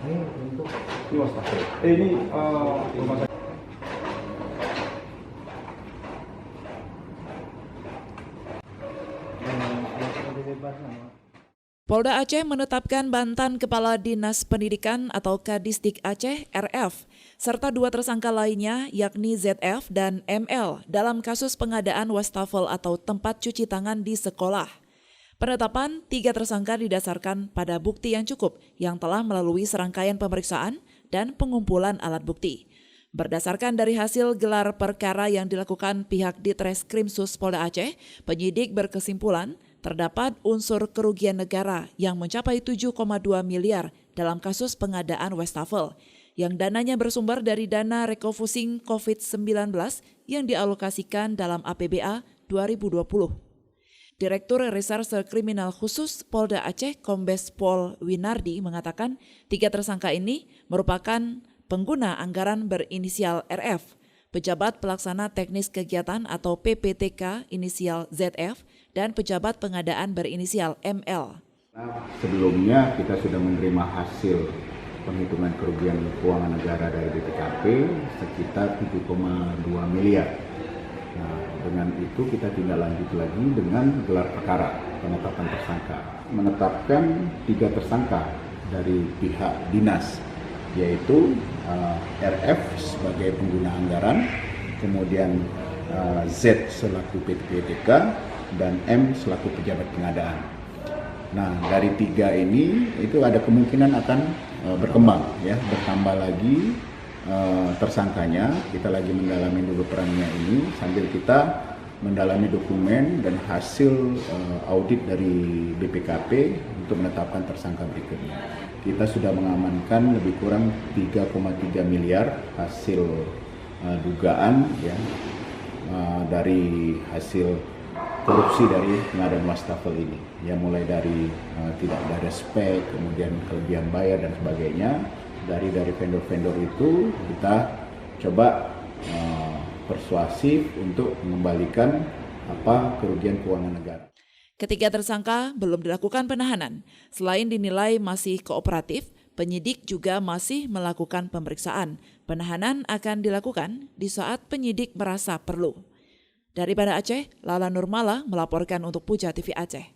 Ini wastafel. Ini rumah sakit. Polda Aceh menetapkan mantan Kepala Dinas Pendidikan atau Kadisdik Aceh RF, serta 2 tersangka lainnya yakni ZF dan ML dalam kasus pengadaan wastafel atau tempat cuci tangan di sekolah. Penetapan 3 tersangka didasarkan pada bukti yang cukup yang telah melalui serangkaian pemeriksaan dan pengumpulan alat bukti. Berdasarkan dari hasil gelar perkara yang dilakukan pihak Ditreskrimsus Polda Aceh, penyidik berkesimpulan terdapat unsur kerugian negara yang mencapai 7,2 miliar dalam kasus pengadaan wastafel, yang dananya bersumber dari dana refocusing COVID-19 yang dialokasikan dalam APBA 2020. Direktur Reserse Kriminal Khusus Polda Aceh Kombes Pol Winardi mengatakan 3 tersangka ini merupakan pengguna anggaran berinisial RF, pejabat pelaksana teknis kegiatan atau PPTK inisial ZF, dan pejabat pengadaan berinisial ML. Sebelumnya kita sudah menerima hasil penghitungan kerugian keuangan negara dari BPKP sekitar 7,2 miliar. Nah, dengan itu kita tindak lanjut lagi dengan gelar perkara penetapan tersangka. Menetapkan 3 tersangka dari pihak dinas, yaitu RF sebagai pengguna anggaran, kemudian Z selaku PPTK, dan M selaku pejabat pengadaan. Nah, dari 3 ini itu ada kemungkinan akan berkembang, ya, bertambah lagi tersangkanya. Kita lagi mendalami dulu perannya ini sambil kita mendalami dokumen dan hasil audit dari BPKP untuk menetapkan tersangka berikutnya. Kita sudah mengamankan lebih kurang 3,3 miliar hasil dugaan, ya, dari hasil korupsi dari pengadaan wastafel ini, ya, mulai dari tidak ada spek, kemudian kelebihan bayar dan sebagainya. Dari vendor-vendor itu kita coba persuasif untuk mengembalikan kerugian keuangan negara. Ketiga tersangka belum dilakukan penahanan. Selain dinilai masih kooperatif, penyidik juga masih melakukan pemeriksaan. Penahanan akan dilakukan di saat penyidik merasa perlu. Dari Banda Aceh, Lala Nurmala melaporkan untuk Puja TV Aceh.